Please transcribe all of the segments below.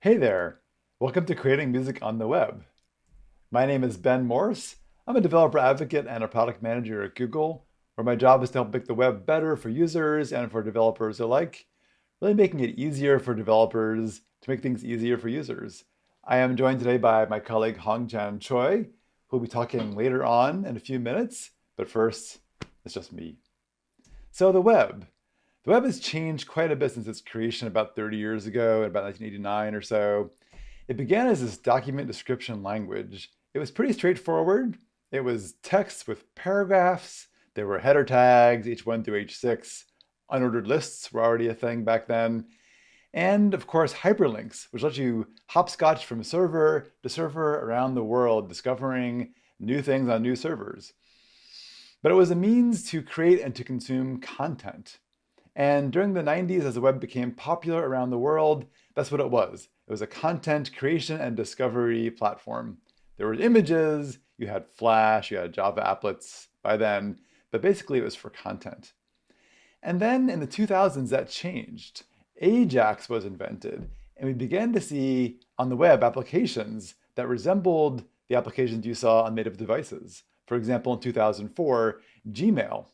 Hey there! Welcome to Creating Music on the Web. My name is Ben Morss. I'm a developer advocate and a product manager at Google, where my job is to help make the web better for users and for developers alike, really making it easier for developers to make things easier for users. I am joined today by my colleague Hongchan Choi, who will be talking later on in a few minutes, but first, it's just me. So the web. The web has changed quite a bit since its creation about 30 years ago, in about 1989 or so. It began as this document description language. It was pretty straightforward. It was text with paragraphs. There were header tags, H1 through H6. Unordered lists were already a thing back then. And of course, hyperlinks, which let you hopscotch from server to server around the world, discovering new things on new servers. But it was a means to create and to consume content. And during the 90s, as the web became popular around the world, that's what it was. It was a content creation and discovery platform. There were images, you had Flash, you had Java applets by then, but basically it was for content. And then in the 2000s, that changed. Ajax was invented, and we began to see on the web applications that resembled the applications you saw on native devices. For example, in 2004, Gmail.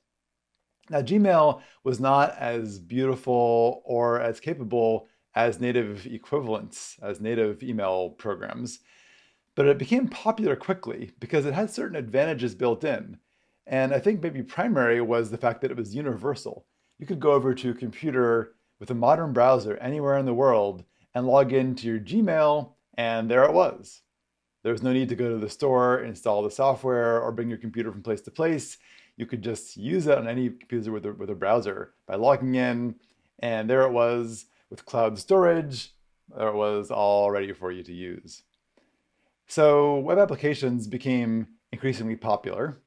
Now, Gmail was not as beautiful or as capable as native equivalents, as native email programs, but it became popular quickly because it had certain advantages built in. And I think maybe primary was the fact that it was universal. You could go over to a computer with a modern browser anywhere in the world and log into your Gmail, and there it was. There was no need to go to the store, install the software, or bring your computer from place to place. You could just use it on any computer with a browser by logging in, and there it was with cloud storage. There it was all ready for you to use. So web applications became increasingly popular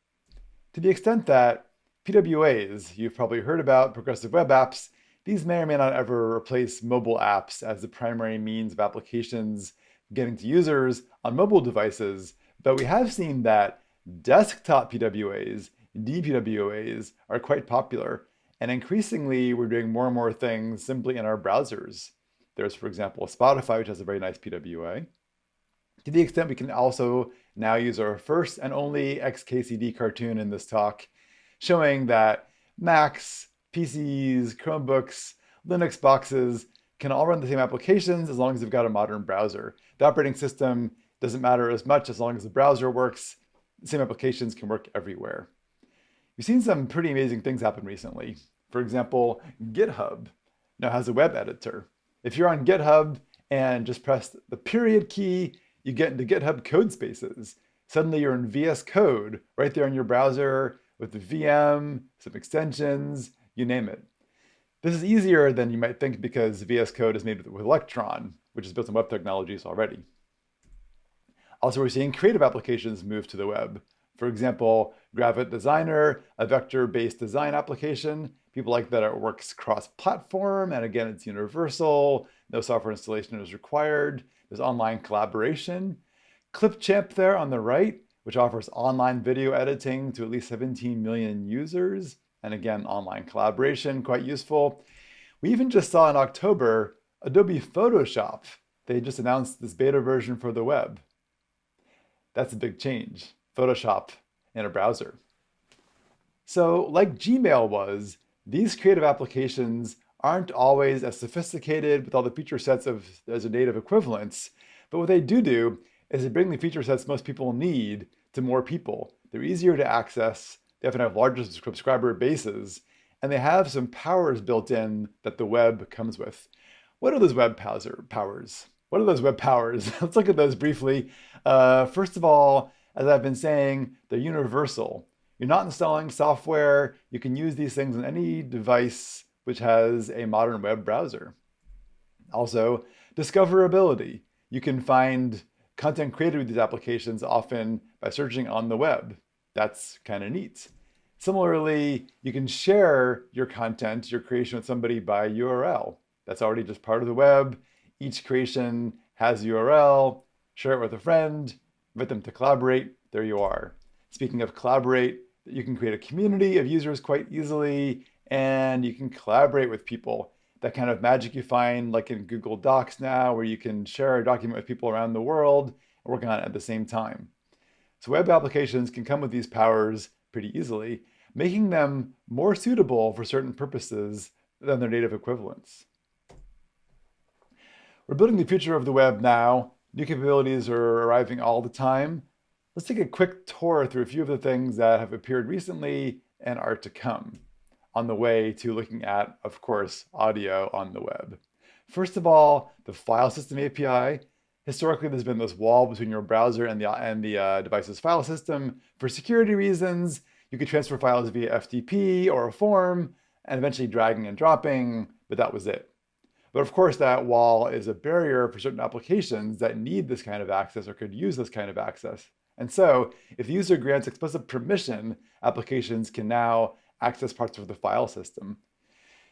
to the extent that PWAs, you've probably heard about, progressive web apps, these may or may not ever replace mobile apps as the primary means of applications getting to users on mobile devices, but we have seen that desktop PWAs, DPWAs, are quite popular, and increasingly we're doing more and more things simply in our browsers. There's, for example, Spotify, which has a very nice PWA. To the extent we can also now use our first and only XKCD cartoon in this talk, showing that Macs, PCs, Chromebooks, Linux boxes can all run the same applications as long as they've got a modern browser. The operating system doesn't matter as much as long as the browser works. The same applications can work everywhere. We've seen some pretty amazing things happen recently. For example, GitHub now has a web editor. If you're on GitHub and just press the period key, you get into GitHub code spaces. Suddenly you're in VS Code right there in your browser with the VM, some extensions, you name it. This is easier than you might think because VS Code is made with Electron, which is built on web technologies already. Also, we're seeing creative applications move to the web. For example, Gravit Designer, a vector-based design application. People like that it works cross-platform, and again, it's universal. No software installation is required. There's online collaboration. Clipchamp there on the right, which offers online video editing to at least 17 million users. And again, online collaboration, quite useful. We even just saw in October, Adobe Photoshop. They just announced this beta version for the web. That's a big change. Photoshop in a browser. So like Gmail was, these creative applications aren't always as sophisticated with all the feature sets as a native equivalents, but what they do is they bring the feature sets most people need to more people. They're easier to access, they often have larger subscriber bases, and they have some powers built in that the web comes with. What are those web powers? What are those web powers? Let's look at those briefly. First of all, as I've been saying, they're universal. You're not installing software. You can use these things on any device which has a modern web browser. Also, discoverability. You can find content created with these applications often by searching on the web. That's kind of neat. Similarly, you can share your content, your creation with somebody by URL. That's already just part of the web. Each creation has a URL. Share it with a friend. Invite them to collaborate, there you are. Speaking of collaborate, you can create a community of users quite easily, and you can collaborate with people. that kind of magic you find like in Google Docs now, where you can share a document with people around the world and working on it at the same time. So web applications can come with these powers pretty easily, making them more suitable for certain purposes than their native equivalents. We're building the future of the web now. New capabilities are arriving all the time. Let's take a quick tour through a few of the things that have appeared recently and are to come, on the way to looking at, of course, audio on the web. First of all, the file system API. Historically, there's been this wall between your browser and the device's file system. For security reasons, you could transfer files via FTP or a form, and eventually dragging and dropping, but that was it. But of course, that wall is a barrier for certain applications that need this kind of access or could use this kind of access. And so, if the user grants explicit permission, applications can now access parts of the file system.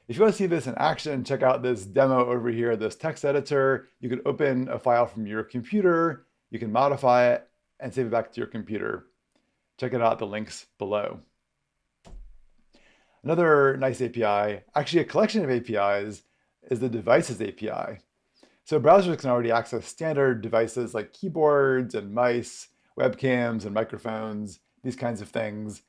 If you want to see this in action, check out this demo over here, this text editor. You can open a file from your computer, you can modify it, and save it back to your computer. Check it out, the links below. Another nice API, actually a collection of APIs, is the Devices API. So browsers can already access standard devices like keyboards and mice, webcams and microphones, these kinds of things.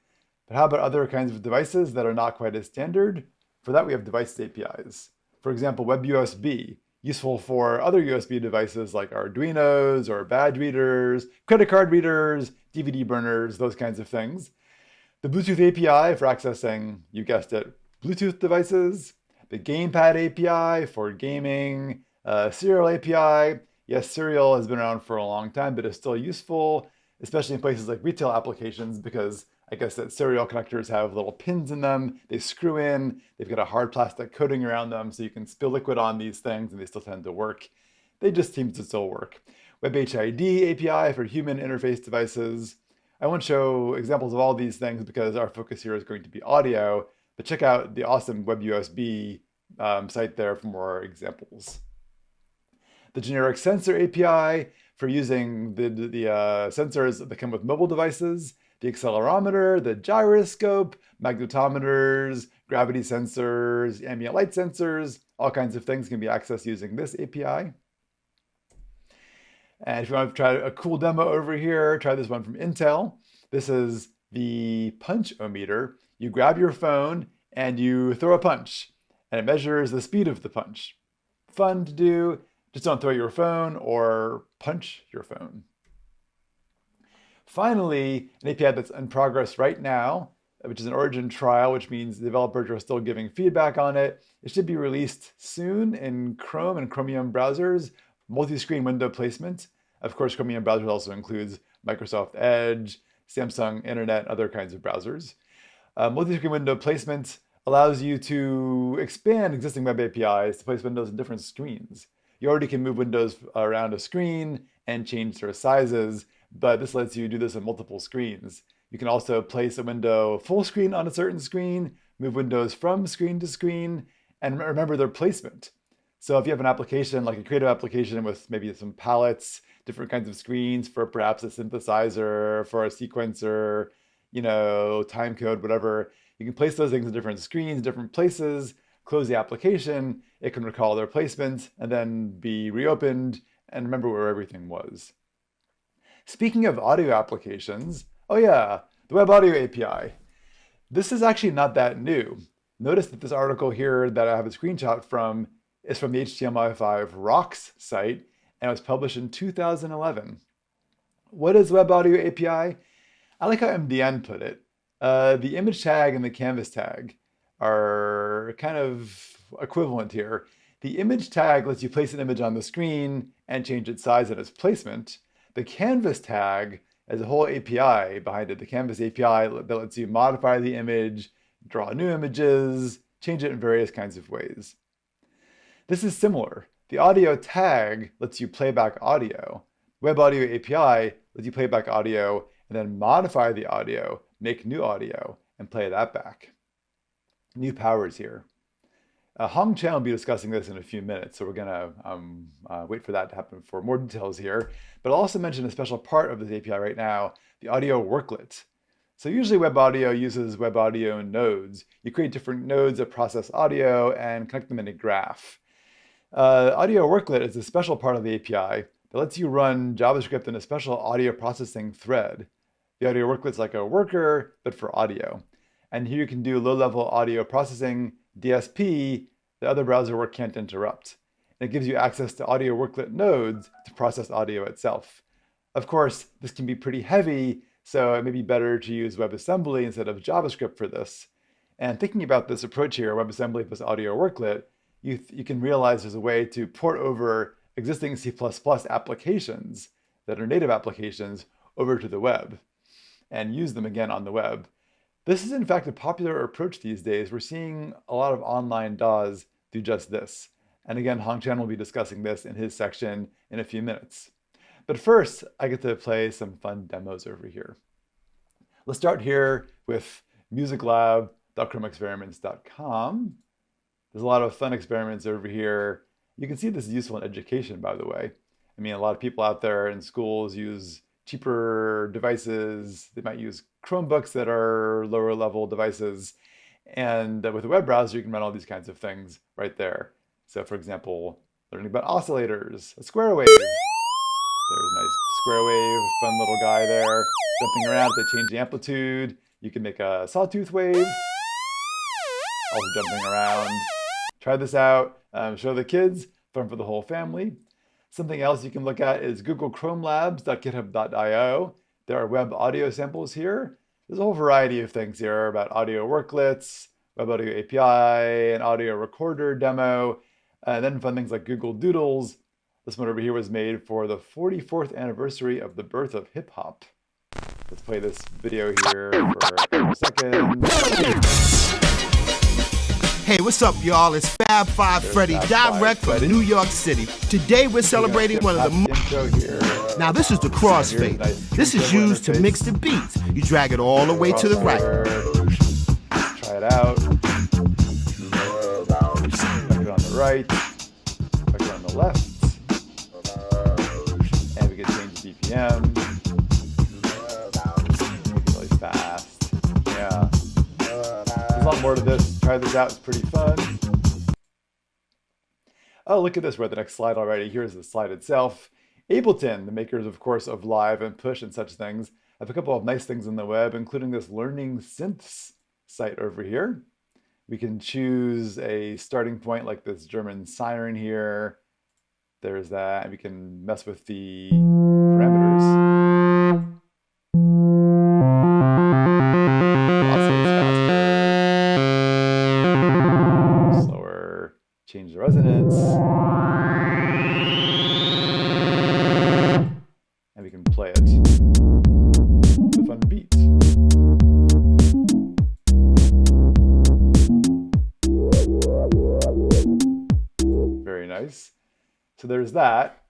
But how about other kinds of devices that are not quite as standard? For that, we have Devices APIs. For example, WebUSB, useful for other USB devices like Arduinos or badge readers, credit card readers, DVD burners, those kinds of things. The Bluetooth API for accessing, you guessed it, Bluetooth devices. The Gamepad API for gaming. Serial API. Yes, Serial has been around for a long time, but is still useful, especially in places like retail applications, because I guess that serial connectors have little pins in them. They screw in. They've got a hard plastic coating around them, so you can spill liquid on these things, and they still tend to work. They just seem to still work. WebHID API for human interface devices. I won't show examples of all these things because our focus here is going to be audio, but check out the awesome WebUSB site there for more examples. The generic sensor API for using the sensors that come with mobile devices, the accelerometer, the gyroscope, magnetometers, gravity sensors, ambient light sensors, all kinds of things can be accessed using this API. And if you want to try a cool demo over here, try this one from Intel. This is the punch-o-meter. You grab your phone and you throw a punch, and it measures the speed of the punch. Fun to do. Just don't throw your phone or punch your phone. Finally, an API that's in progress right now, which is an origin trial, which means the developers are still giving feedback on it. It should be released soon in Chrome and Chromium browsers. Multi-screen window placement. Of course, Chromium browsers also includes Microsoft Edge, Samsung Internet, other kinds of browsers. Multi-screen window placement allows you to expand existing web APIs to place windows in different screens. You already can move windows around a screen and change their sizes, but this lets you do this on multiple screens. You can also place a window full screen on a certain screen, move windows from screen to screen, and remember their placement. So if you have an application, like a creative application with maybe some palettes, different kinds of screens for perhaps a synthesizer, for a sequencer, time code, whatever, you can place those things in different screens, different places, close the application, it can recall their placement, and then be reopened and remember where everything was. Speaking of audio applications, oh yeah, the Web Audio API. This is actually not that new. Notice that this article here that I have a screenshot from is from the HTML5 Rocks site, and it was published in 2011. What is Web Audio API? I like how MDN put it. The image tag and the canvas tag are kind of equivalent here. The image tag lets you place an image on the screen and change its size and its placement. The canvas tag has a whole API behind it, the canvas API that lets you modify the image, draw new images, change it in various kinds of ways. This is similar. The audio tag lets you play back audio. Web Audio API lets you play back audio and then modify the audio, make new audio, and play that back. New powers here. Hongchan will be discussing this in a few minutes, so we're going to wait for that to happen for more details here. But I'll also mention a special part of this API right now, the audio worklet. So usually web audio uses web audio nodes. You create different nodes that process audio and connect them in a graph. Audio Worklet is a special part of the API that lets you run JavaScript in a special audio processing thread. The Audio Worklet is like a worker, but for audio. And here you can do low-level audio processing, DSP, that other browser work can't interrupt. And it gives you access to Audio Worklet nodes to process audio itself. Of course, this can be pretty heavy, so it may be better to use WebAssembly instead of JavaScript for this. And thinking about this approach here, WebAssembly plus Audio Worklet, you can realize there's a way to port over existing C++ applications that are native applications over to the web and use them again on the web. This is in fact a popular approach these days. We're seeing a lot of online DAWs do just this. And again, Hongchan will be discussing this in his section in a few minutes. But first, I get to play some fun demos over here. Let's start here with musiclab.chromeexperiments.com. There's a lot of fun experiments over here. You can see this is useful in education, by the way. I mean, a lot of people out there in schools use cheaper devices. They might use Chromebooks that are lower level devices. And with a web browser, you can run all these kinds of things right there. So for example, learning about oscillators, a square wave. There's a nice square wave, fun little guy there, jumping around. If they change the amplitude, you can make a sawtooth wave, also jumping around. Try this out, show the kids, fun for the whole family. Something else you can look at is googlechromlabs.github.io. There are web audio samples here. There's a whole variety of things here about audio worklets, web audio API, an audio recorder demo, and then fun things like Google Doodles. This one over here was made for the 44th anniversary of the birth of hip hop. Let's play this video here for a second. Hey, what's up, y'all? It's Fab Five Freddy, direct from New York City. Today we're celebrating one of the intro here. Now this is the crossfade. This is used to mix the beats. You drag it all the way to the right. Try it out. Back it on the right. Back it on the left. And we can change the BPM. Make it really fast. Yeah. There's a lot more to this. Try this out. It's pretty fun. Oh, look at this. We're at the next slide already. Here's the slide itself. Ableton, the makers, of course, of Live and Push and such things, have a couple of nice things on the web, including this Learning Synths site over here. We can choose a starting point like this German siren here. There's that. And we can mess with the parameters. Oscillates faster. Slower. Change the resonance. And we can play it with a fun beat. Very nice. So there's that.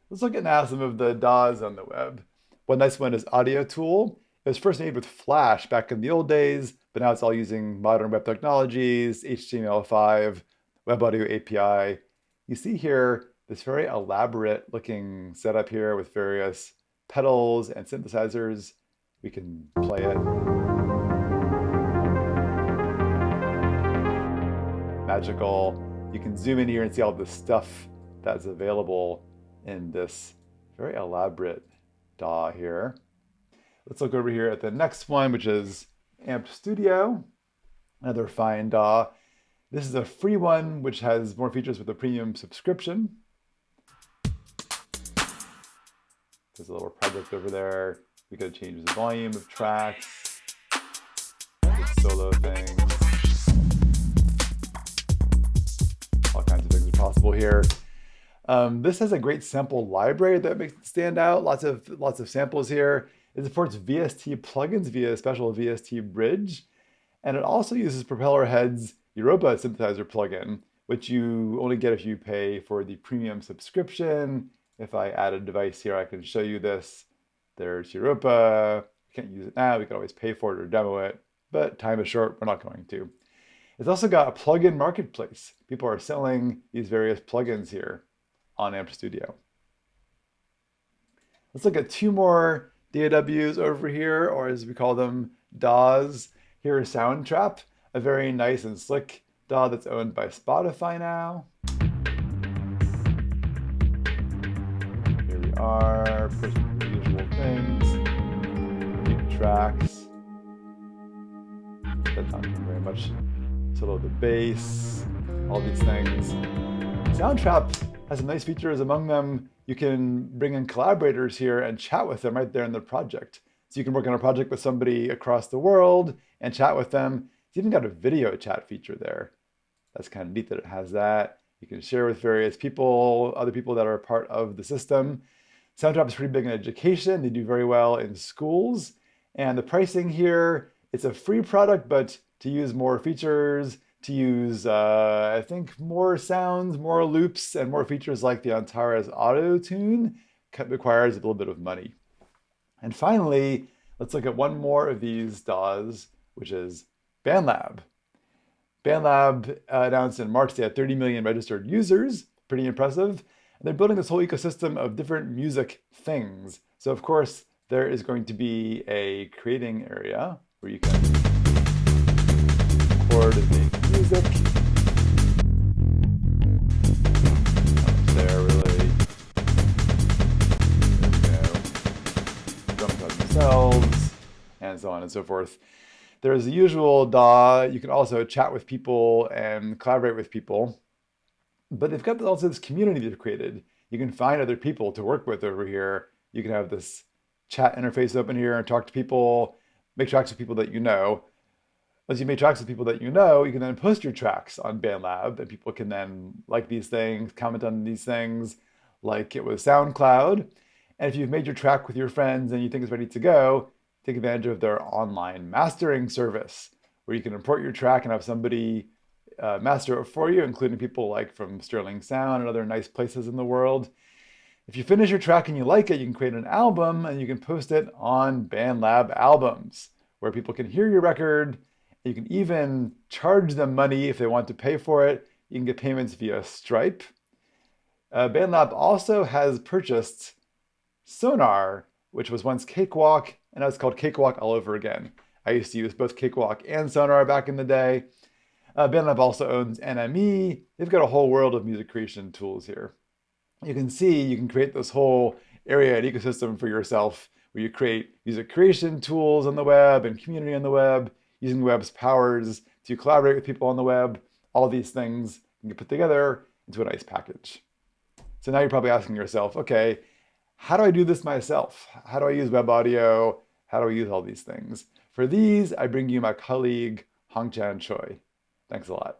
Let's look at now some of the DAWs on the web. One nice one is Audio Tool. It was first made with Flash back in the old days, but now it's all using modern web technologies, HTML5, Web Audio API. You see here this very elaborate looking setup here with various pedals and synthesizers. We can play it. Magical. You can zoom in here and see all the stuff that's available in this very elaborate DAW here. Let's look over here at the next one, which is Amp Studio, another fine DAW. This is a free one, which has more features with a premium subscription. There's a little project over there. We gotta change the volume of tracks, solo things. All kinds of things are possible here. This has a great sample library that makes it stand out. Lots of samples here. It supports VST plugins via a special VST bridge. And it also uses Propeller Head's Europa synthesizer plugin, which you only get if you pay for the premium subscription. If I add a device here, I can show you this. There's Europa. We can't use it now. We can always pay for it or demo it, but time is short. We're not going to. It's also got a plugin marketplace. People are selling these various plugins here on Amp Studio. Let's look at two more DAWs over here, or as we call them, DAWs. Here is Soundtrap, a very nice and slick DAW that's owned by Spotify now. Here we are, pushing the usual things, deep tracks. That's not doing very much. Solo the bass, all these things. Soundtrap has some nice features. Among them, you can bring in collaborators here and chat with them right there in the project. So you can work on a project with somebody across the world and chat with them. It's even got a video chat feature there. That's kind of neat that it has that. You can share with various people, other people that are a part of the system. Soundtrap is pretty big in education. They do very well in schools. And the pricing here, it's a free product, but to use more features, to use, I think, more sounds, more loops, and more features like the Antares Auto Tune requires a little bit of money. And finally, let's look at one more of these DAWs, which is BandLab. BandLab announced in March they had 30 million registered users, pretty impressive. And they're building this whole ecosystem of different music things. So of course, there is going to be a creating area where you can record and make music. There really. There we go. Drums on themselves, and so on and so forth. There's the usual DAW. You can also chat with people and collaborate with people. But they've got also this community they've created. You can find other people to work with over here. You can have this chat interface open here and talk to people, make tracks with people that you know. Once you make tracks with people that you know, you can then post your tracks on BandLab, and people can then like these things, comment on these things, like it was SoundCloud. And if you've made your track with your friends and you think it's ready to go, take advantage of their online mastering service, where you can import your track and have somebody master it for you, including people like from Sterling Sound and other nice places in the world. If you finish your track and you like it, you can create an album and you can post it on BandLab Albums, where people can hear your record. You can even charge them money if they want to pay for it. You can get payments via Stripe. BandLab also has purchased Sonar, which was once Cakewalk, and now it's called Cakewalk all over again. I used to use both Cakewalk and Sonar back in the day. BandLab also owns NME. They've got a whole world of music creation tools here. You can see you can create this whole area and ecosystem for yourself, where you create music creation tools on the web and community on the web, using the web's powers to collaborate with people on the web. All these things you can put together into a nice package. So now you're probably asking yourself, okay, how do I do this myself? How do I use web audio? How do I use all these things? For these, I bring you my colleague, Hongchan Choi. Thanks a lot.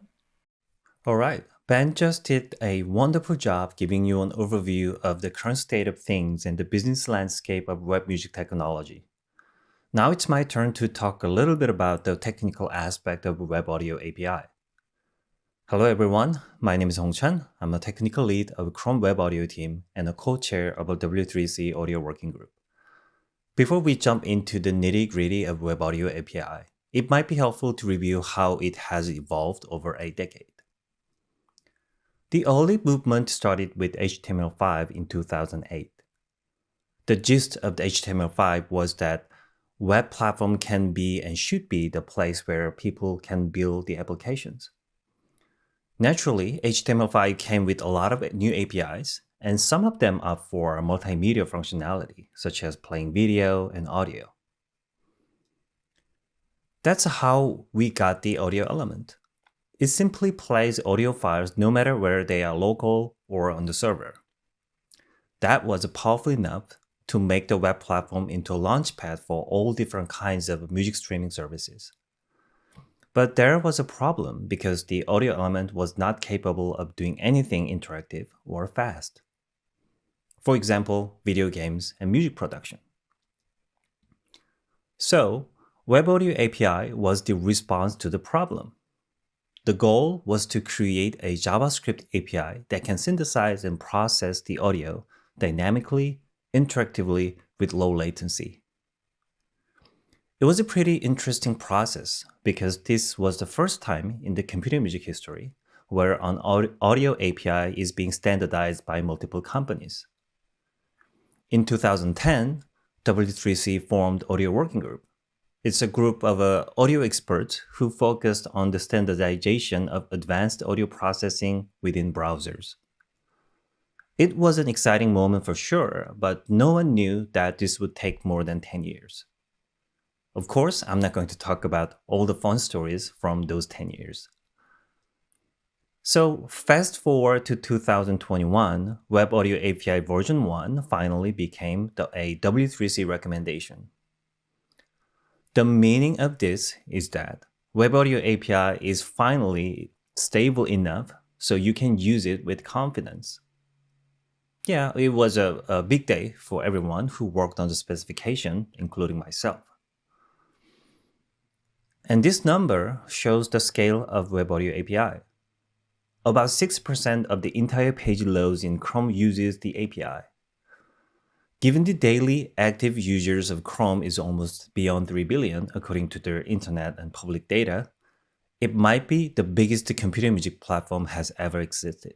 All right. Ben just did a wonderful job giving you an overview of the current state of things and the business landscape of web music technology. Now it's my turn to talk a little bit about the technical aspect of Web Audio API. Hello everyone, my name is Hongchan. I'm a technical lead of Chrome Web Audio team and a co-chair of a W3C Audio Working Group. Before we jump into the nitty-gritty of Web Audio API, it might be helpful to review how it has evolved over a decade. The early movement started with HTML5 in 2008. The gist of the HTML5 was that web platform can be and should be the place where people can build the applications. Naturally, HTML5 came with a lot of new APIs, and some of them are for multimedia functionality, such as playing video and audio. That's how we got the audio element. It simply plays audio files no matter where they are local or on the server. That was powerful enough to make the web platform into a launchpad for all different kinds of music streaming services. But there was a problem because the audio element was not capable of doing anything interactive or fast. For example, video games and music production. So, Web Audio API was the response to the problem. The goal was to create a JavaScript API that can synthesize and process the audio dynamically, interactively, with low latency. It was a pretty interesting process because this was the first time in the computer music history where an audio API is being standardized by multiple companies. In 2010, W3C formed Audio Working Group. It's a group of audio experts who focused on the standardization of advanced audio processing within browsers. It was an exciting moment for sure, but no one knew that this would take more than 10 years. Of course, I'm not going to talk about all the fun stories from those 10 years. So fast forward to 2021, Web Audio API version 1 finally became a W3C recommendation. The meaning of this is that Web Audio API is finally stable enough so you can use it with confidence. Yeah, it was a big day for everyone who worked on the specification, including myself. And this number shows the scale of Web Audio API. About 6% of the entire page loads in Chrome uses the API. Given the daily active users of Chrome is almost beyond 3 billion, according to their internet and public data, it might be the biggest computer music platform has ever existed.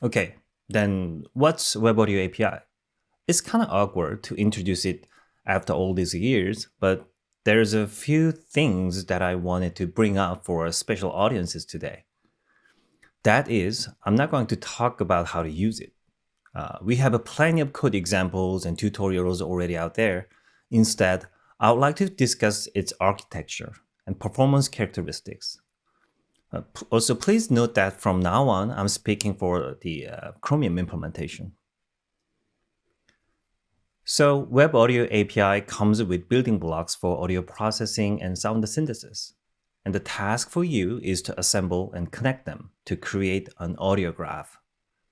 Okay, then what's Web Audio API? It's kind of awkward to introduce it after all these years, but there's a few things that I wanted to bring up for special audiences today. That is, I'm not going to talk about how to use it. We have plenty of code examples and tutorials already out there. Instead, I would like to discuss its architecture and performance characteristics. Also, please note that from now on, I'm speaking for the Chromium implementation. So Web Audio API comes with building blocks for audio processing and sound synthesis. And the task for you is to assemble and connect them to create an audio graph.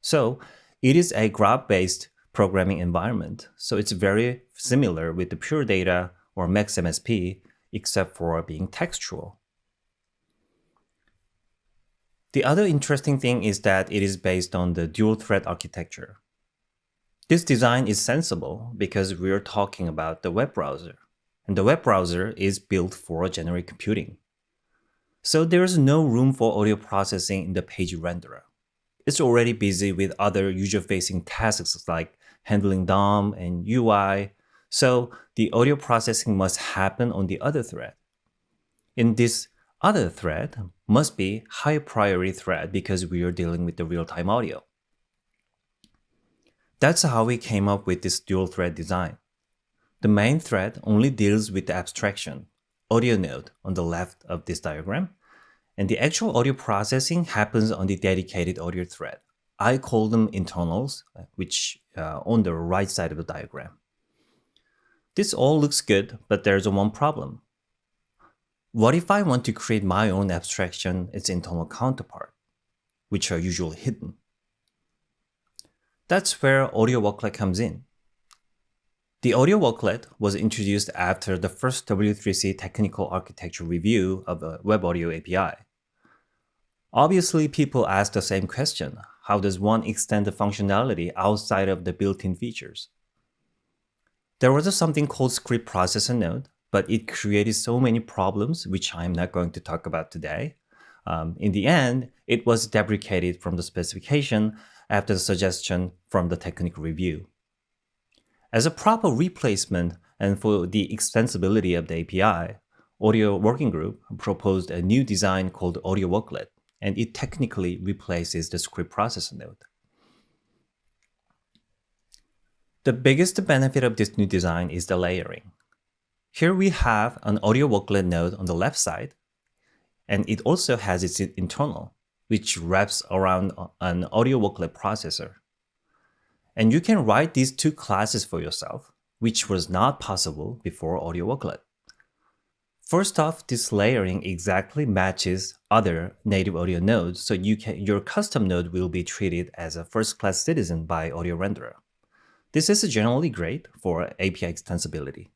So it is a graph-based programming environment. So it's very similar with the Pure Data or MaxMSP, except for being textual. The other interesting thing is that it is based on the dual-thread architecture. This design is sensible because we are talking about the web browser, and the web browser is built for generic computing. So there is no room for audio processing in the page renderer. It's already busy with other user-facing tasks like handling DOM and UI, so the audio processing must happen on the other thread. In this other thread must be high priority thread because we are dealing with the real-time audio. That's how we came up with this dual thread design. The main thread only deals with the abstraction, audio node on the left of this diagram, and the actual audio processing happens on the dedicated audio thread. I call them internals, which on the right side of the diagram. This all looks good, but there's one problem. What if I want to create my own abstraction, its internal counterpart, which are usually hidden? That's where AudioWorklet comes in. The AudioWorklet was introduced after the first W3C technical architecture review of a Web Audio API. Obviously, people ask the same question: how does one extend the functionality outside of the built-in features? There was something called script processor node, but it created so many problems, which I'm not going to talk about today. In the end, it was deprecated from the specification after the suggestion from the technical review. As a proper replacement and for the extensibility of the API, Audio Working Group proposed a new design called AudioWorklet, and it technically replaces the script processor node. The biggest benefit of this new design is the layering. Here we have an AudioWorklet node on the left side, and it also has its internal, which wraps around an AudioWorklet processor. And you can write these two classes for yourself, which was not possible before AudioWorklet. First off, this layering exactly matches other native audio nodes, so your custom node will be treated as a first-class citizen by Audio Renderer. This is generally great for API extensibility.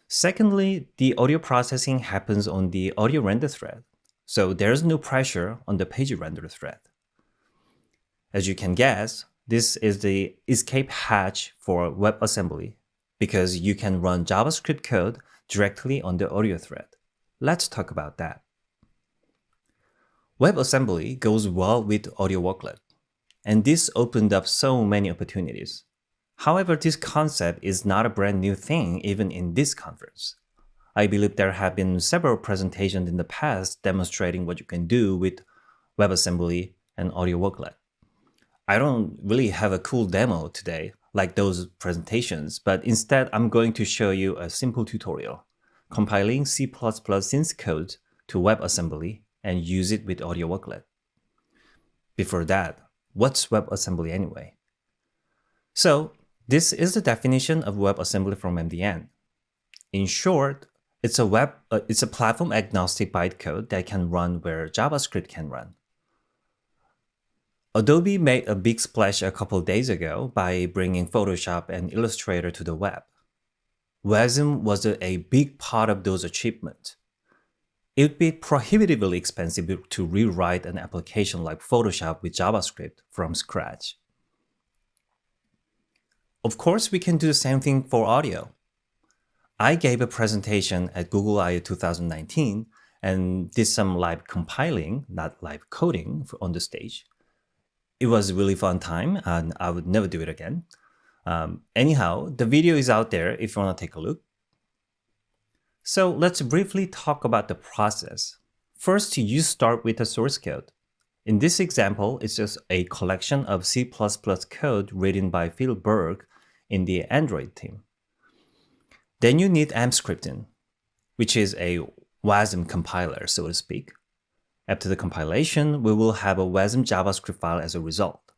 Secondly, the audio processing happens on the audio render thread, so there's no pressure on the page render thread. As you can guess, this is the escape hatch for WebAssembly because you can run JavaScript code directly on the audio thread. Let's talk about that. WebAssembly goes well with AudioWorklet, and this opened up so many opportunities. However, this concept is not a brand new thing even in this conference. I believe there have been several presentations in the past demonstrating what you can do with WebAssembly and AudioWorklet. I don't really have a cool demo today like those presentations, but instead I'm going to show you a simple tutorial, compiling C++ synth code to WebAssembly and use it with AudioWorklet. Before that, what's WebAssembly anyway? So, this is the definition of WebAssembly from MDN. In short, it's a platform-agnostic bytecode that can run where JavaScript can run. Adobe made a big splash a couple days ago by bringing Photoshop and Illustrator to the web. WASM was a big part of those achievements. It would be prohibitively expensive to rewrite an application like Photoshop with JavaScript from scratch. Of course, we can do the same thing for audio. I gave a presentation at Google I/O 2019 and did some live compiling, not live coding, on the stage. It was a really fun time, and I would never do it again. Anyhow, the video is out there if you want to take a look. So let's briefly talk about the process. First, you start with the source code. In this example, it's just a collection of C++ code written by Phil Berg in the Android team. Then you need AmpScripting, which is a WASM compiler, so to speak. After the compilation, we will have a WASM JavaScript file as a result.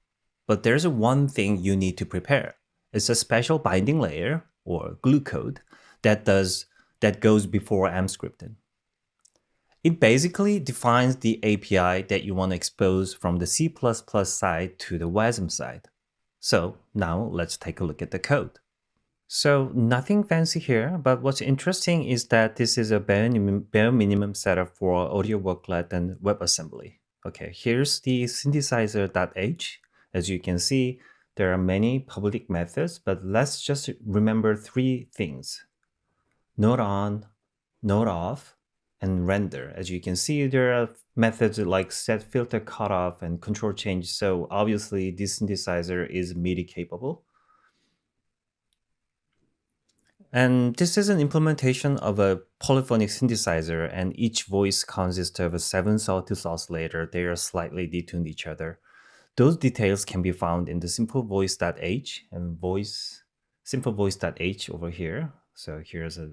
But there's one thing you need to prepare. It's a special binding layer, or glue code, that goes before AmpScripting. It basically defines the API that you want to expose from the C++ side to the WASM side. So now let's take a look at the code. So nothing fancy here, but what's interesting is that this is a bare minimum setup for AudioWorklet and WebAssembly. Okay, here's the synthesizer.h. As you can see, there are many public methods, but let's just remember three things. Node on, node off, and render. As you can see, there are methods like set filter cutoff and control change. So obviously this synthesizer is MIDI capable. And this is an implementation of a polyphonic synthesizer, and each voice consists of 7 sawtooth oscillator. They are slightly detuned each other. Those details can be found in the simplevoice.h and simplevoice.h over here. So here's a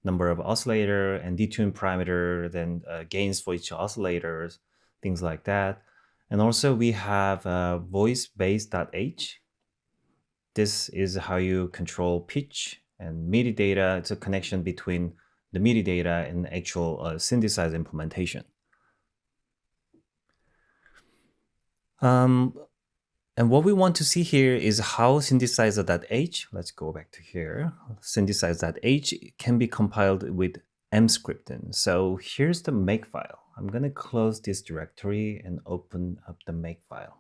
number of oscillator and detune parameter, then gains for each oscillators, things like that. And also we have voicebase.h. This is how you control pitch and MIDI data. It's a connection between the MIDI data and actual synthesizer implementation. And what we want to see here is how synthesizer.h, let's go back to here, synthesizer.h can be compiled with AmpScripting. So here's the makefile. I'm going to close this directory and open up the makefile.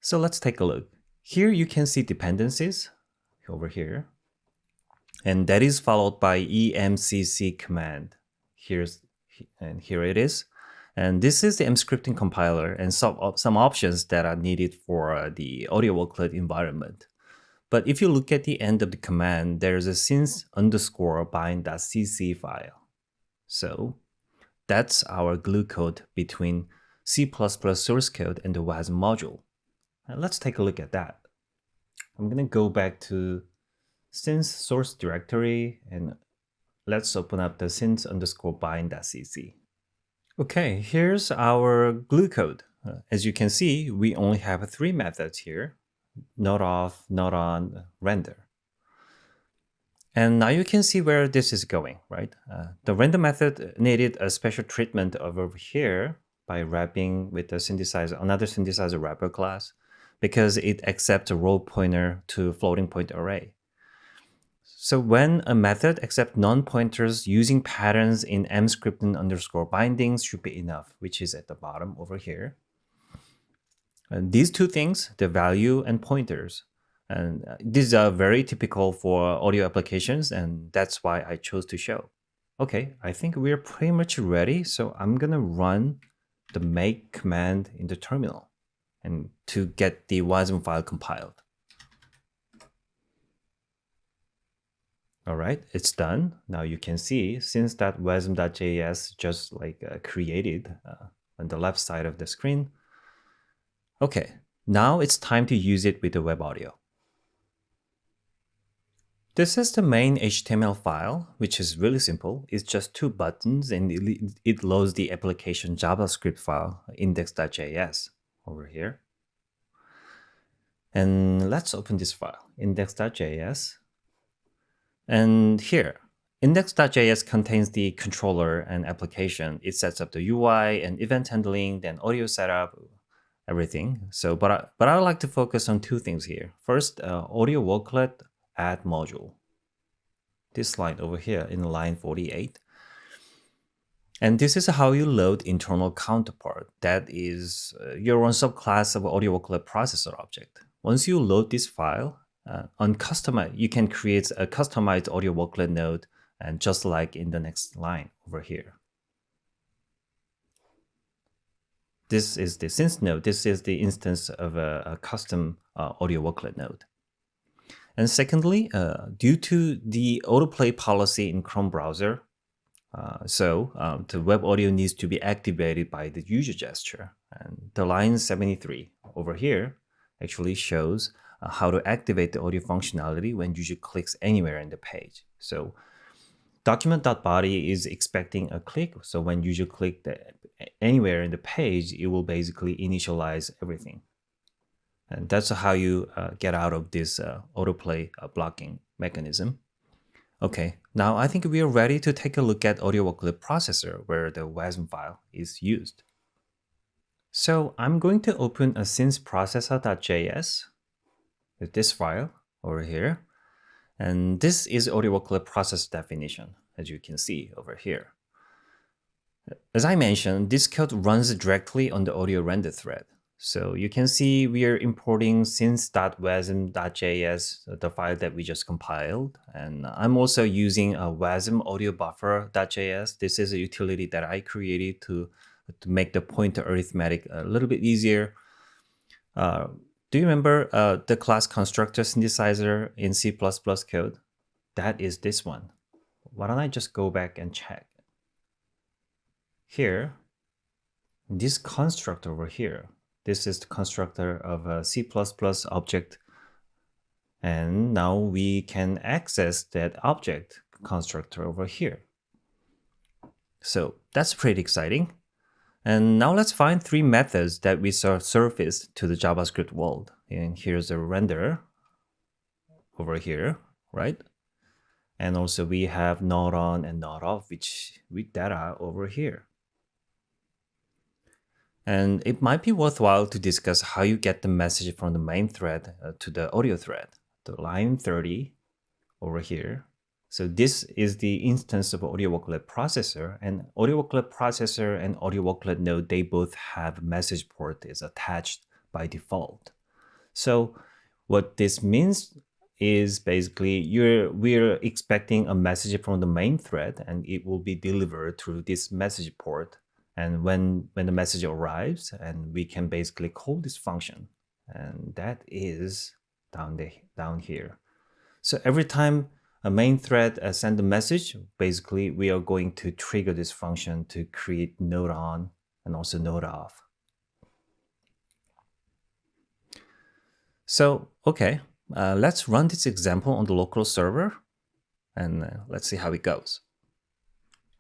So let's take a look. Here you can see dependencies over here. And that is followed by emcc command. Here it is. And this is the AmpScripting compiler and some options that are needed for the AudioWorklet environment. But if you look at the end of the command, there's a synth_bind.cc file. So that's our glue code between C++ source code and the WASM module. And let's take a look at that. I'm going to go back to synth source directory and let's open up the synth_bind.cc. Okay, here's our glue code. As you can see, we only have 3 methods here: node off, node on, render. And now you can see where this is going, right? The render method needed a special treatment over here by wrapping with the synthesizer, another synthesizer wrapper class, because it accepts a roll pointer to floating point array. So when a method accepts non-pointers using patterns in AmpScripting_bindings should be enough, which is at the bottom over here. And these two things, the value and pointers, and these are very typical for audio applications, and that's why I chose to show. Okay, I think we're pretty much ready, so I'm gonna run the make command in the terminal and to get the WASM file compiled. All right, it's done. Now you can see, since that wasm.js just created on the left side of the screen. Okay, now it's time to use it with the web audio. This is the main HTML file, which is really simple. It's just 2 buttons and it loads the application JavaScript file, index.js, over here. And let's open this file, index.js. And here, index.js contains the controller and application. It sets up the UI and event handling, then audio setup, everything. So, but I would like to focus on 2 things here. First, audio worklet add module. This line over here in line 48. And this is how you load internal counterpart. That is your own subclass of audio worklet processor object. Once you load this file, you can create a customized audio worklet node, and just like in the next line over here. This is the synth node. This is the instance of a custom audio worklet node. And secondly, due to the autoplay policy in Chrome browser, the web audio needs to be activated by the user gesture. And the line 73 over here actually shows how to activate the audio functionality when user clicks anywhere in the page. So document.body is expecting a click. So when user click anywhere in the page, it will basically initialize everything. And that's how you get out of this autoplay blocking mechanism. Okay, now I think we are ready to take a look at audio worklet processor where the WASM file is used. So I'm going to open a synthprocessor.js with this file over here. And this is audio worklet processor definition, as you can see over here. As I mentioned, this code runs directly on the audio render thread. So you can see we are importing synth.wasm.js, the file that we just compiled. And I'm also using a wasm audio buffer.js. This is a utility that I created to make the pointer arithmetic a little bit easier. Do you remember the class constructor synthesizer in C++ code? That is this one. Why don't I just go back and check? Here, this constructor over here, this is the constructor of a C++ object. And now we can access that object constructor over here. So that's pretty exciting. And now let's find 3 methods that we saw surfaced to the JavaScript world. And here's a renderer over here, right? And also we have not on and not off, which with data over here. And it might be worthwhile to discuss how you get the message from the main thread to the audio thread, the line 30 over here. So this is the instance of audio worklet processor, and audio worklet processor and audio worklet node, they both have message port is attached by default. So what this means is basically we're expecting a message from the main thread, and it will be delivered through this message port. And when the message arrives, and we can basically call this function, and that is down here. So every time a main thread sends a message, basically we are going to trigger this function to create node on and also node off. So okay, let's run this example on the local server, and let's see how it goes.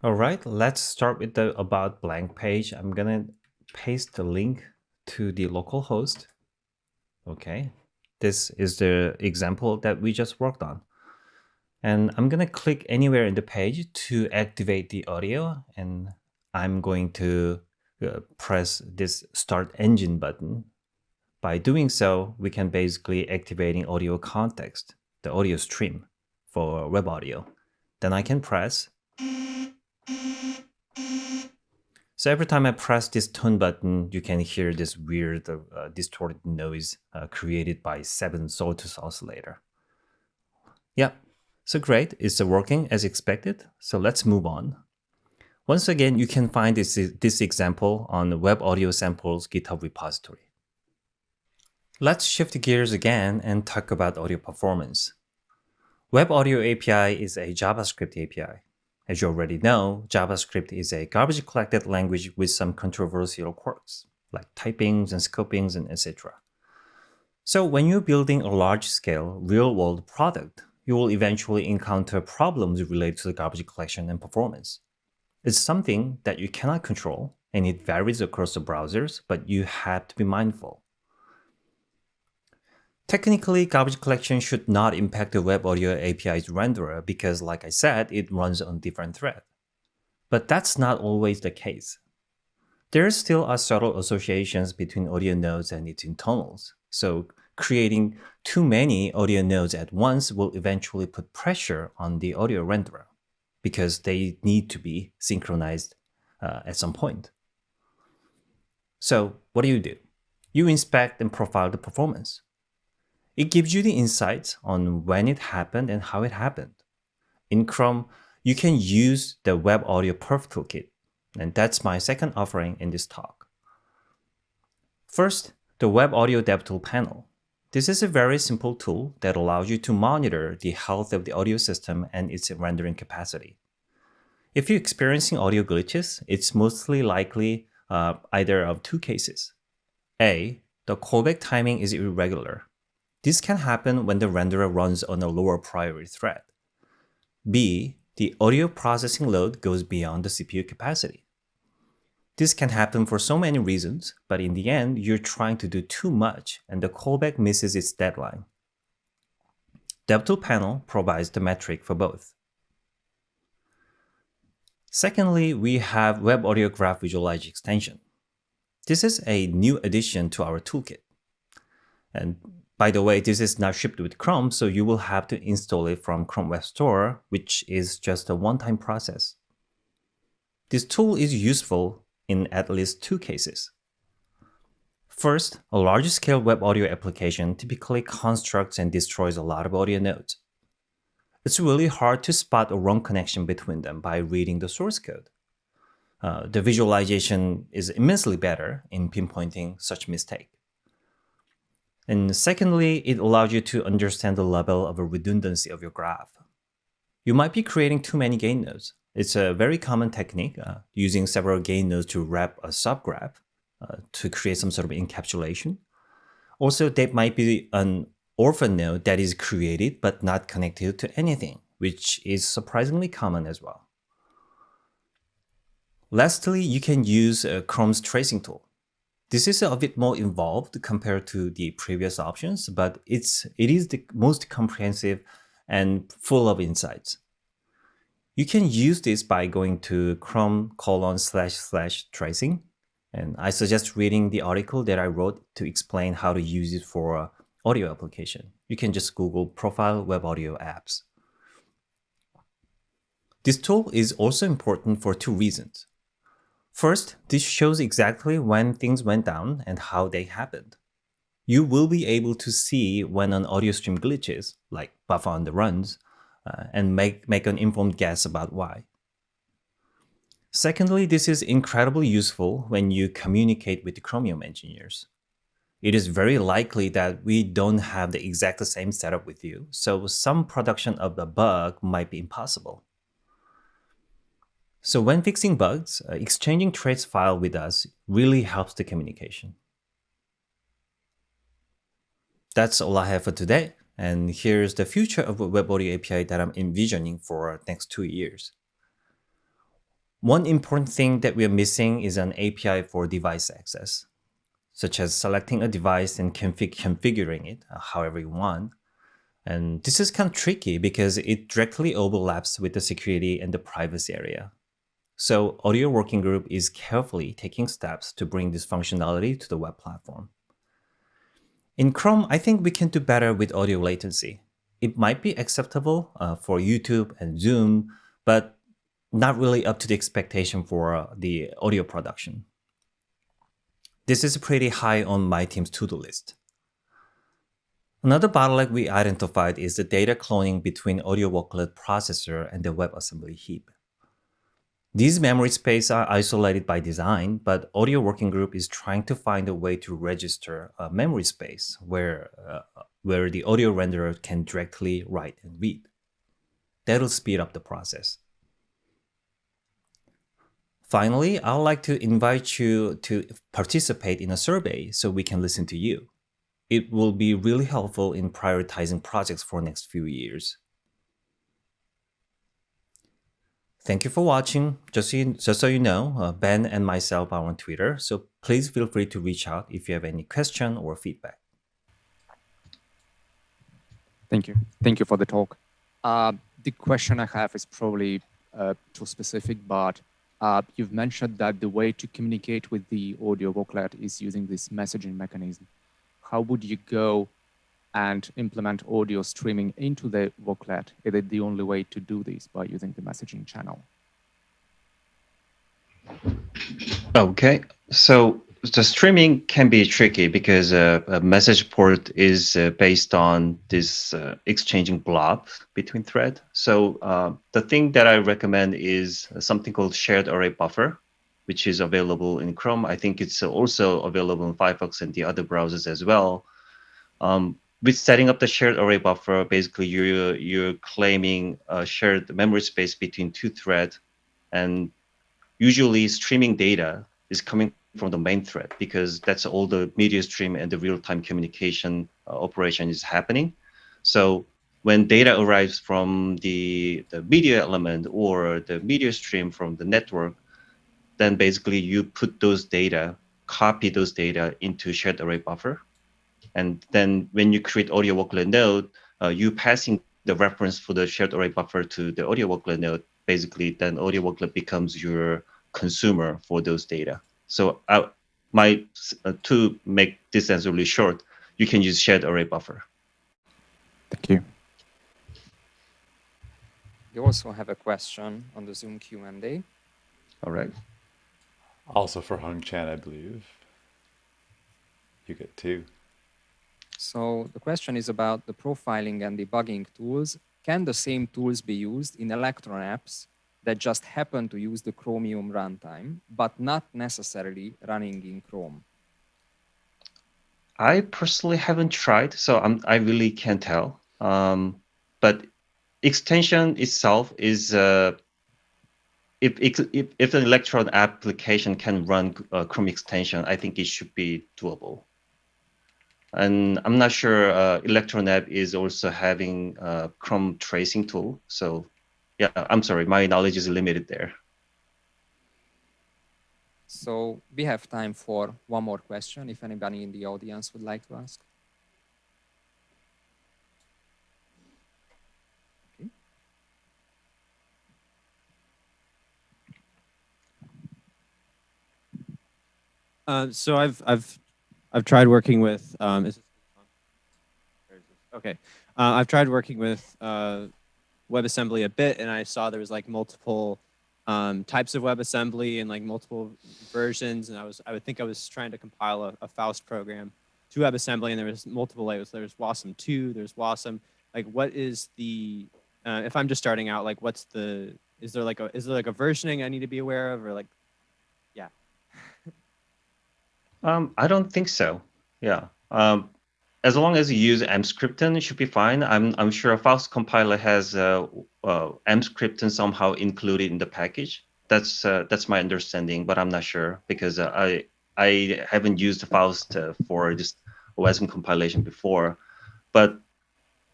All right, let's start with the about blank page. I'm gonna paste the link to the local host. Okay, this is the example that we just worked on. And I'm gonna click anywhere in the page to activate the audio, and I'm going to press this Start Engine button. By doing so, we can basically activating audio context, the audio stream for web audio. Then I can press. So every time I press this tone button, you can hear this weird distorted noise created by 7 sawtooth oscillator. Yeah, so great, it's working as expected. So let's move on. Once again, you can find this example on the Web Audio Samples GitHub repository. Let's shift gears again and talk about audio performance. Web Audio API is a JavaScript API. As you already know, JavaScript is a garbage-collected language with some controversial quirks, like typings and scopings and etc. So when you're building a large-scale, real-world product, you will eventually encounter problems related to the garbage collection and performance. It's something that you cannot control, and it varies across the browsers, but you have to be mindful. Technically, garbage collection should not impact the Web Audio API's renderer because, like I said, it runs on different threads. But that's not always the case. There still are subtle associations between audio nodes and its internals, so creating too many audio nodes at once will eventually put pressure on the audio renderer because they need to be synchronized at some point. So what do? You inspect and profile the performance. It gives you the insights on when it happened and how it happened. In Chrome, you can use the Web Audio Perf Toolkit, and that's my second offering in this talk. First, the Web Audio DevTool panel. This is a very simple tool that allows you to monitor the health of the audio system and its rendering capacity. If you're experiencing audio glitches, it's mostly likely either of two cases. A, the callback timing is irregular. This can happen when the renderer runs on a lower priority thread. B, the audio processing load goes beyond the CPU capacity. This can happen for so many reasons, but in the end, you're trying to do too much and the callback misses its deadline. DevTool panel provides the metric for both. Secondly, we have Web Audio Graph Visualizer extension. This is a new addition to our toolkit. And by the way, this is not shipped with Chrome, so you will have to install it from Chrome Web Store, which is just a one-time process. This tool is useful in at least two cases. First, a large-scale web audio application typically constructs and destroys a lot of audio nodes. It's really hard to spot a wrong connection between them by reading the source code. The visualization is immensely better in pinpointing such mistake. And secondly, it allows you to understand the level of redundancy of your graph. You might be creating too many gain nodes. It's a very common technique, using several gain nodes to wrap a subgraph to create some sort of encapsulation. Also, there might be an orphan node that is created but not connected to anything, which is surprisingly common as well. Lastly, you can use Chrome's tracing tool. This is a bit more involved compared to the previous options, but it is the most comprehensive and full of insights. You can use this by going to chrome://tracing, and I suggest reading the article that I wrote to explain how to use it for audio application. You can just Google profile web audio apps. This tool is also important for two reasons. First, this shows exactly when things went down and how they happened. You will be able to see when an audio stream glitches, like buffer underruns, and make an informed guess about why. Secondly, this is incredibly useful when you communicate with the Chromium engineers. It is very likely that we don't have the exact same setup with you, so some production of the bug might be impossible. So when fixing bugs, exchanging trace file with us really helps the communication. That's all I have for today. And here's the future of a Web Audio API that I'm envisioning for the next 2 years. One important thing that we are missing is an API for device access, such as selecting a device and configuring it however you want. And this is kind of tricky because it directly overlaps with the security and the privacy area. So Audio Working Group is carefully taking steps to bring this functionality to the web platform. In Chrome, I think we can do better with audio latency. It might be acceptable for YouTube and Zoom, but not really up to the expectation for the audio production. This is pretty high on my team's to-do list. Another bottleneck we identified is the data cloning between Audio Worklet processor and the WebAssembly heap. These memory spaces are isolated by design, but Audio Working Group is trying to find a way to register a memory space where the audio renderer can directly write and read. That'll speed up the process. Finally, I'd like to invite you to participate in a survey so we can listen to you. It will be really helpful in prioritizing projects for next few years. Thank you for watching. Just so you know, Ben and myself are on Twitter, so please feel free to reach out if you have any question or feedback. Thank you. Thank you for the talk. The question I have is probably too specific, but you've mentioned that the way to communicate with the audio worklet is using this messaging mechanism. How would you go and implement audio streaming into the worklet? Is it the only way to do this by using the messaging channel? Okay, so the streaming can be tricky because a message port is based on this exchanging blob between thread. So the thing that I recommend is something called shared array buffer, which is available in Chrome. I think it's also available in Firefox and the other browsers as well. With setting up the shared array buffer, basically you're claiming a shared memory space between two threads, and usually streaming data is coming from the main thread because that's all the media stream and the real-time communication operation is happening. So when data arrives from the media element or the media stream from the network, then basically you put those data, copy those data into shared array buffer. And then when you create audio worklet node, you passing the reference for the shared array buffer to the audio worklet node. Basically, then audio worklet becomes your consumer for those data. So to make this answer really short, you can use shared array buffer. Thank you. You also have a question on the Zoom Q&A. All right. Also for Hongchan, I believe. You get two. So the question is about the profiling and debugging tools. Can the same tools be used in Electron apps that just happen to use the Chromium runtime, but not necessarily running in Chrome? I personally haven't tried, so I really can't tell. But extension itself is, if an Electron application can run Chrome extension, I think it should be doable. And I'm not sure Electron app is also having a Chrome tracing tool. So yeah, I'm sorry, my knowledge is limited there. So we have time for one more question, if anybody in the audience would like to ask. Okay. So I've tried working with I've tried working with WebAssembly a bit, and I saw there was like multiple types of WebAssembly and like multiple versions, and I would think I was trying to compile a Faust program to WebAssembly, and there was multiple layers. There's Wasm 2, there's Wasm. Like, what is the if I'm just starting out, like, what's the is there like a versioning I need to be aware of, or like, yeah? I don't think so. Yeah. As long as you use mscripton, it should be fine. I'm sure Faust compiler has mscripton somehow included in the package. That's my understanding, but I'm not sure because I haven't used Faust for this OSM compilation before. But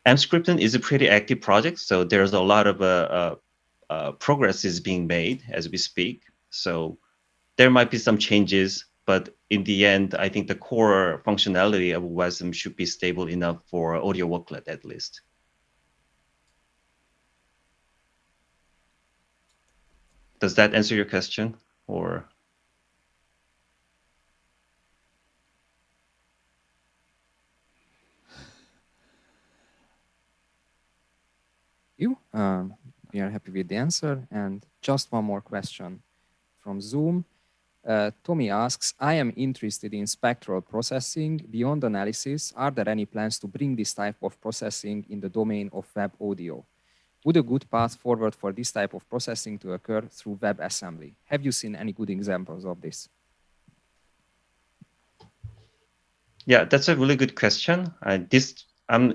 mscripton is a pretty active project, so there's a lot of progress is being made as we speak. So there might be some changes, but in the end, I think the core functionality of WASM should be stable enough for audio worklet at least. Does that answer your question, or? We are happy with the answer. And just one more question from Zoom. Tommy asks, I am interested in spectral processing. Beyond analysis, are there any plans to bring this type of processing in the domain of web audio? Would a good path forward for this type of processing to occur through WebAssembly? Have you seen any good examples of this? Yeah, that's a really good question.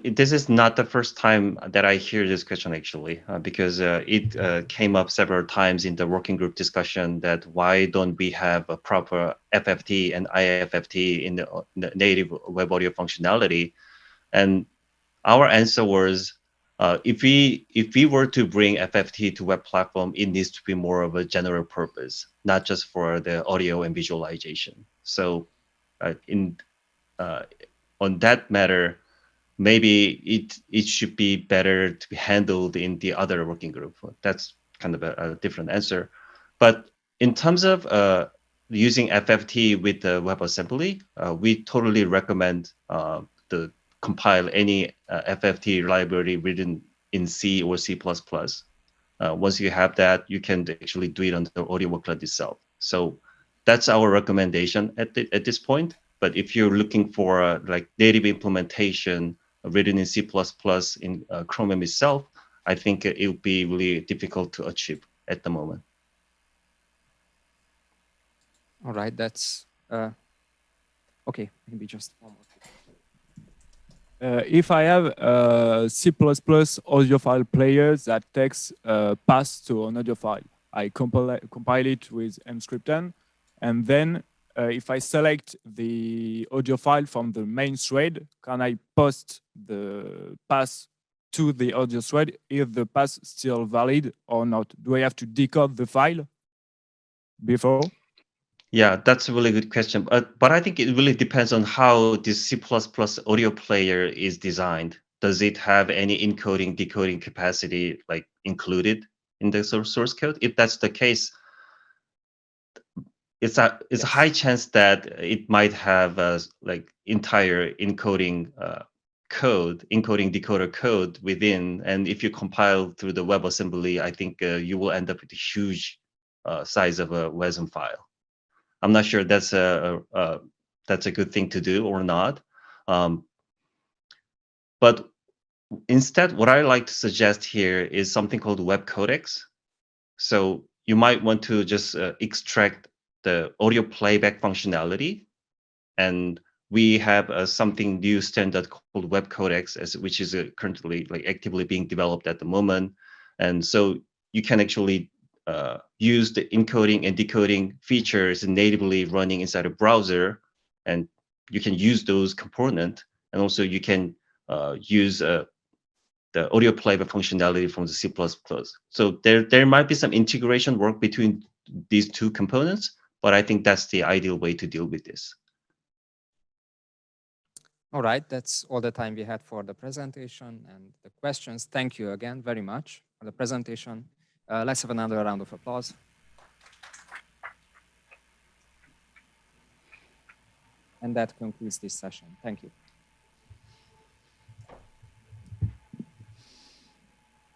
This is not the first time that I hear this question, actually, because it came up several times in the working group discussion that why don't we have a proper FFT and IFFT in the native web audio functionality? And our answer was, if we were to bring FFT to web platform, it needs to be more of a general purpose, not just for the audio and visualization. So on that matter, maybe it should be better to be handled in the other working group. That's kind of a different answer. But in terms of using FFT with the WebAssembly, we totally recommend the compile any FFT library written in C or C++. Once you have that, you can actually do it on the audio worklet itself. So that's our recommendation at this point. But if you're looking for like native implementation written in C++ in Chromium itself, I think it would be really difficult to achieve at the moment. All right, that's okay. Maybe just one more. If I have a C++ audio file player that takes a path to an audio file, I compile it with mscripten, and then if I select the audio file from the main thread, can I post the path to the audio thread if the path is still valid or not? Do I have to decode the file before? Yeah, that's a really good question. But I think it really depends on how this C++ audio player is designed. Does it have any encoding, decoding capacity like included in the source code? If that's the case, it's a high chance that it might have like entire encoding decoder code within. And if you compile through the WebAssembly, I think you will end up with a huge size of a WASM file. I'm not sure that's a good thing to do or not. But instead, what I like to suggest here is something called web codecs. So you might want to just extract the audio playback functionality, and we have something new standard called web codecs, which is currently like actively being developed at the moment. And so you can actually use the encoding and decoding features natively running inside a browser, and you can use those components. And also you can use the audio playback functionality from the C++. So there might be some integration work between these two components, but I think that's the ideal way to deal with this. All right, that's all the time we had for the presentation and the questions. Thank you again very much for the presentation. Let's have another round of applause. And that concludes this session. Thank you.